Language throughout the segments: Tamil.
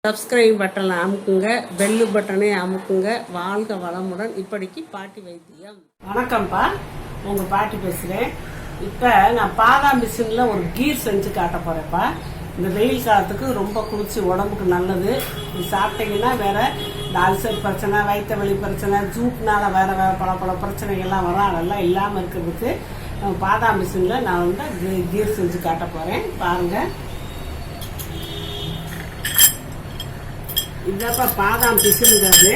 சப்ஸ்கிரைப் பட்டனை அமுக்குங்க, பெல்லு பட்டனை அமுக்குங்க. வாழ்க வளமுடன். இப்படிக்கு பாட்டி வைத்தியம். வணக்கம்ப்பா, உங்கள் பாட்டி பேசுகிறேன். இப்போ நான் பாதாம் மிஷினில் ஒரு கீர் செஞ்சு காட்ட போகிறேன்ப்பா. இந்த வெயில் காலத்துக்கு ரொம்ப குளிச்சு உடம்புக்கு நல்லது. இது சாப்பிட்டீங்கன்னா வேற இந்த அல்சர் பிரச்சனை, வயிற்று வலி பிரச்சனை, ஜூட்னால வேற வேற பல பிரச்சனைகள்லாம் வரும். அதெல்லாம் இல்லாமல் இருக்கிறதுக்கு பாதாம் மிஷினில் நான் வந்து கீர் செஞ்சு காட்ட போகிறேன். பாருங்கள், இதப்ப பாதாம் பிசுனுங்கிறது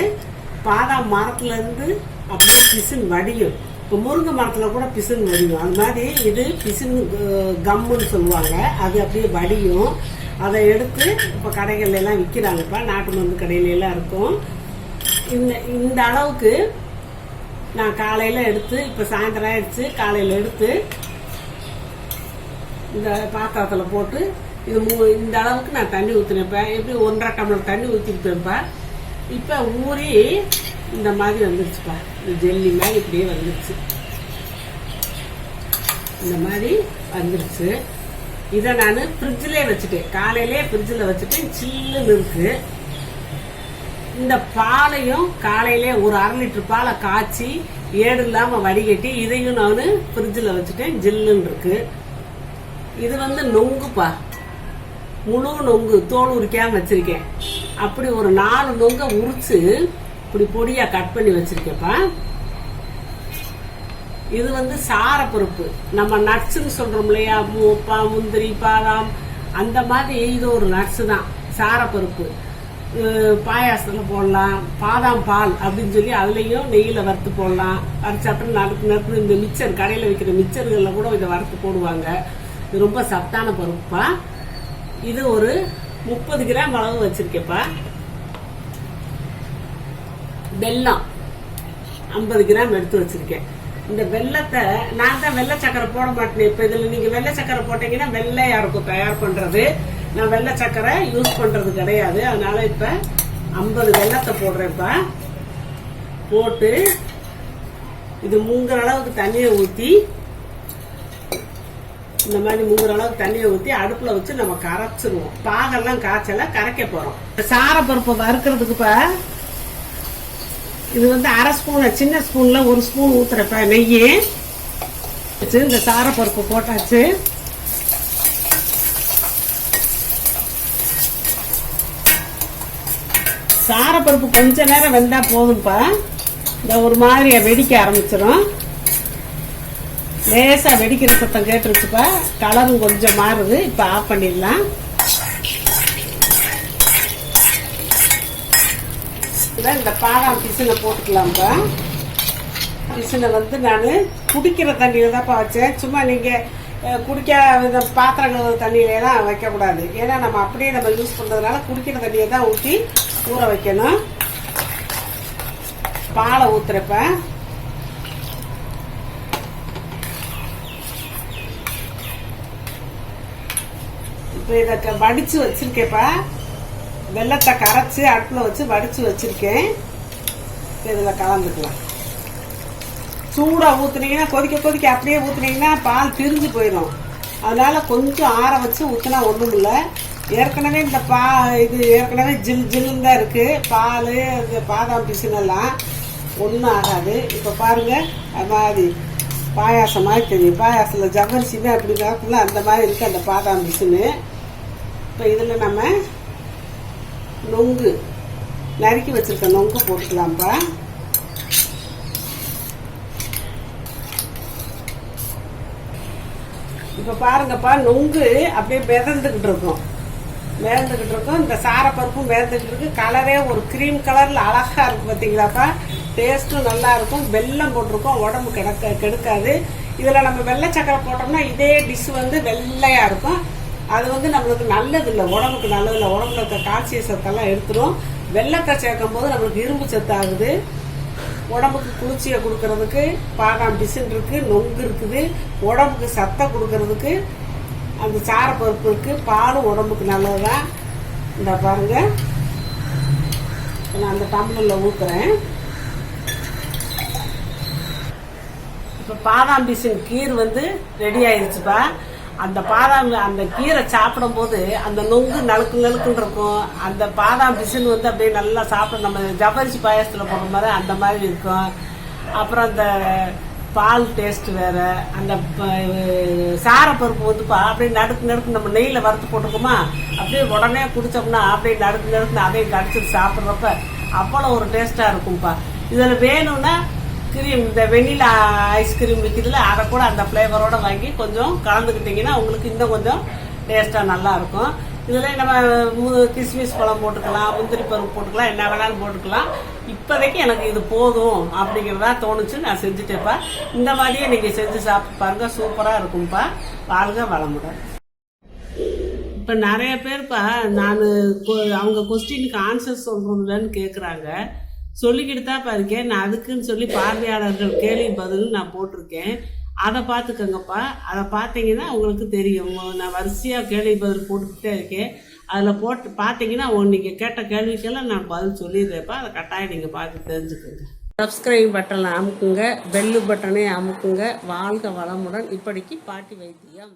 பாதாம் மரத்துலேருந்து அப்படியே பிசுன் வடியும். இப்போ முருங்கை மரத்தில் கூட பிசுன் வடியும். அது மாதிரி இது பிசுன் கம்முன்னு சொல்லுவாங்க. அது அப்படியே வடியும். அதை எடுத்து இப்போ கடைகள் எல்லாம் விற்கிறாங்கப்பா. நாட்டு மருந்து கடையிலெல்லாம் இருக்கும். இந்த அளவுக்கு நான் காலையில் எடுத்து, இப்போ சாயந்தரம் ஆயிடுச்சு, காலையில் எடுத்து இந்த பாத்திரத்தில் போட்டு இது இந்த அளவுக்கு நான் தண்ணி ஊற்றினேன்ப்பேன். எப்படி 1.5 டம்ளர் தண்ணி ஊற்றிருப்பேன்ப்பா. இப்போ ஊறி இந்த மாதிரி வந்துருச்சுப்பா. இந்த ஜெல்லி மாதிரி இப்படியே வந்துருச்சு. இந்த மாதிரி வந்துருச்சு. இதை நான் ஃப்ரிட்ஜிலே வச்சுட்டேன். காலையிலே ஃப்ரிட்ஜில் வச்சுட்டேன். சில்லுன்னு இருக்கு. இந்த பாலையும் காலையிலே ஒரு 1/2 லிட்டர் பாலை காய்ச்சி ஏடு இல்லாமல் வடிகட்டி இதையும் நான் ஃப்ரிட்ஜில் வச்சுட்டேன். ஜில்லுன்னு இருக்கு. இது வந்து நொங்குப்பா, முழு நொங்கு, தோல் உரிக்காம வச்சிருக்கேன். அப்படி ஒரு 4 நொங்க உரிச்சு இப்படி பொடியா கட் பண்ணி வச்சிருக்கேன்ப்பா. இது வந்து சாரப்பருப்பு, நம்ம நட்ஸ்ன்னு சொல்றோம் இல்லையா, முந்திரி, பாதாம், அந்த மாதிரி இது ஒரு நட்ஸ் தான் சாரப்பருப்பு. பாயாசத்துல போடலாம். பாதாம் பால் அப்படின்னு சொல்லி அதுலயும் நெய்யில வறுத்து போடலாம். அப்புறம் நறுக்கு இந்த மிச்சர், கடையில வைக்கிற மிச்சர்கள்ல கூட இதை வறுத்து போடுவாங்க. இது ரொம்ப சத்தான பருப்புப்பா. இது ஒரு 30 கிராம் அளவு வச்சிருக்கேப்பா. வெல்லம் 50 கிராம் எடுத்து வச்சிருக்கேன். இந்த வெல்லத்தை நான் தான் வெள்ளை சக்கரை போட மாட்டேன். இப்ப இதுல நீங்க வெள்ளை சக்கரை போட்டீங்கன்னா வெள்ளையா இருக்கும் தயார் பண்றது. நான் வெள்ளை சக்கரை யூஸ் பண்றது கிடையாது. அதனால இப்ப 50 வெல்லத்தை போடுறேன்ப்பா. போட்டு இது முங்குற அளவுக்கு தண்ணியை ஊத்தி, இந்த மாதிரி முங்குற அளவுக்கு தண்ணியை ஊற்றி அடுப்புல வச்சு நம்ம கரைச்சிருவோம். பாகெல்லாம் காய்ச்சல கரைக்க போறோம். சாரப்பருப்பை வறுக்கிறதுக்குப்பா இது வந்து 1/2 ஸ்பூன், சின்ன ஸ்பூன்ல 1 ஸ்பூன் ஊத்துறப்ப நெய் வச்சு இந்த சாரப்பருப்பு போட்டாச்சு. சாரப்பருப்பு கொஞ்ச நேரம் வெந்தா போதும்ப்பா. இந்த ஒரு மாதிரி வெடிக்க ஆரம்பிச்சிடும். லேசா வெடிக்கிற சத்தம் கேட்டுருச்சுப்பா. கலரும் கொஞ்சம் மாறுது. இப்ப ஆஃப் பண்ணிடலாம். இந்த பாதாம் பிசுனை போட்டுக்கலாம்ப்பா. பிசுனை வந்து நான் குடிக்கிற தண்ணியில தான்ப்பா வச்சேன். சும்மா நீங்க குடிக்க பாத்திரங்கள் தண்ணியில எல்லாம் வைக்கக்கூடாது. ஏன்னா நம்ம அப்படியே நம்ம யூஸ் பண்றதுனால குடிக்கிற தண்ணியை தான் ஊற்றி ஊற வைக்கணும். பாலை ஊத்துறப்ப இப்போ இதை வடிச்சு வச்சிருக்கேப்பா. வெள்ளத்தை கரைச்சி அடுப்புல வச்சு வடிச்சு வச்சிருக்கேன். இதுல கலந்துக்கலாம். சூடா ஊத்துனீங்கன்னா, கொதிக்க அப்படியே ஊத்துனீங்கன்னா பால் பிரிஞ்சு போயிடும். அதனால கொஞ்சம் ஆற வச்சு ஊத்துனா ஒண்ணும் இல்லை. ஏற்கனவே இந்த இது ஏற்கனவே ஜில்லுன்னு தான் இருக்கு. பால், பாதாம் பிசுனெல்லாம் ஒன்றும் ஆகாது. இப்போ பாருங்க, அது மாதிரி பாயாசம் மாதிரி தெரியும். பாயாசத்தில் ஜவ்வரிசிமே அப்படி காக்குள்ள அந்த மாதிரி இருக்கு அந்த பாதாம் பிசுனு. இப்போ இதில் நம்ம நொங்கு நறுக்கி வச்சிருக்க நொங்கு போட்டுக்கலாம்ப்பா. இப்போ பாருங்கப்பா, நொங்கு அப்படியே மிதந்துக்கிட்டு இருக்கும். இந்த சாரப்பருப்பும் மிதந்துக்கிட்டு இருக்கு. கலரே ஒரு கிரீம் கலர்ல அழகா இருக்கு. பார்த்தீங்களாப்பா, டேஸ்ட்டும் நல்லா இருக்கும். வெல்லம் போட்டிருக்கோம், உடம்பு கெடுக்காது. இதுல நம்ம வெள்ளை சக்கரை போட்டோம்னா இதே டிஷ் வந்து வெள்ளையா இருக்கும். அது வந்து நம்மளுக்கு நல்லது இல்லை, உடம்புக்கு நல்லது இல்லை. உடம்புல இருக்க கால்சியம் சத்தெல்லாம் எடுத்துரும். வெள்ளத்தை சேர்க்கும் போது நம்மளுக்கு இரும்பு சத்து ஆகுது. உடம்புக்கு குளிர்ச்சியை கொடுக்கறதுக்கு பாதாம் பிசின் இருக்கு, நொங்கு இருக்குது. உடம்புக்கு சத்தை கொடுக்கறதுக்கு அந்த சாரப்பருப்பு இருக்கு. பாலும் உடம்புக்கு நல்லதுதான். இந்த பாருங்க, நான் அந்த டம்ளர்ல ஊத்துறேன். இப்ப பாதாம் பிசின் கீர் வந்து ரெடி ஆயிடுச்சுப்பா. அந்த பாதாம் அந்த கீரை சாப்பிடும் போது அந்த நொங்கு நழுக்கு நழுக்குன்னு இருக்கும். அந்த பாதாம் பிசுன்னு வந்து அப்படியே நல்லா சாப்பிடும். நம்ம ஜவ்வரிசி பாயசத்தில் போடுற மாதிரி அந்த மாதிரி இருக்கும். அப்புறம் அந்த பால் டேஸ்ட் வேற. அந்த சாரப்பருப்பு வந்துப்பா அப்படியே நடுக்கு நம்ம நெய்யில் வறுத்து போட்டுக்கோமா, அப்படியே உடனே குடிச்சோம்னா அப்படியே நடுக்குன்னு அதையும் கடிச்சிட்டு சாப்பிட்றப்ப அவ்வளோ ஒரு டேஸ்ட்டாக இருக்கும்ப்பா. இதில் வேணும்னா கிரீம், இந்த வெண்ணிலா ஐஸ்கிரீம் விற்கிதுல, அதை கூட அந்த ஃப்ளேவரோட வாங்கி கொஞ்சம் கலந்துக்கிட்டிங்கன்னா உங்களுக்கு இன்னும் கொஞ்சம் டேஸ்ட்டாக நல்லா இருக்கும். இதில் நம்ம கிஸ்மிஸ் பழம் போட்டுக்கலாம், முந்திரி பருப்பு போட்டுக்கலாம், என்ன வேணாலும் போட்டுக்கலாம். இப்போதைக்கு எனக்கு இது போதும் அப்படிங்கிறதா தோணுச்சு, நான் செஞ்சுட்டேப்பா. இந்த மாதிரியே நீங்கள் செஞ்சு சாப்பிட்டு பாருங்க, சூப்பராக இருக்கும்ப்பா. வாழ்க வளமுடன். இப்போ நிறைய பேர்ப்பா நான் அவங்க கொஸ்டினுக்கு ஆன்சர் சொல்கிறதுலன்னு கேட்குறாங்க. சொல்லிக்கிட்டு தான் இருக்கேன். நான் அதுக்குன்னு சொல்லி பார்வையாளர்கள் கேள்வி பதில் நான் போட்டிருக்கேன். அதை பார்த்துக்கோங்கப்பா. அதை பார்த்தீங்கன்னா உங்களுக்கு தெரியும். நான் வரிசையாக கேள்வி பதில் போட்டுக்கிட்டே இருக்கேன். அதில் போட்டு பார்த்தீங்கன்னா நீங்கள் கேட்ட கேள்விக்கெல்லாம் நான் பதில் சொல்லிடுறேன்ப்பா. அதை கட்டாயம் நீங்கள் பார்த்து தெரிஞ்சுக்கோங்க. சப்ஸ்கிரைப் பட்டனை அமுக்குங்க, பெல்லு பட்டனை அமுக்குங்க. வாழ்க வளமுடன். இப்படிக்கு பாட்டி வைத்தியம்.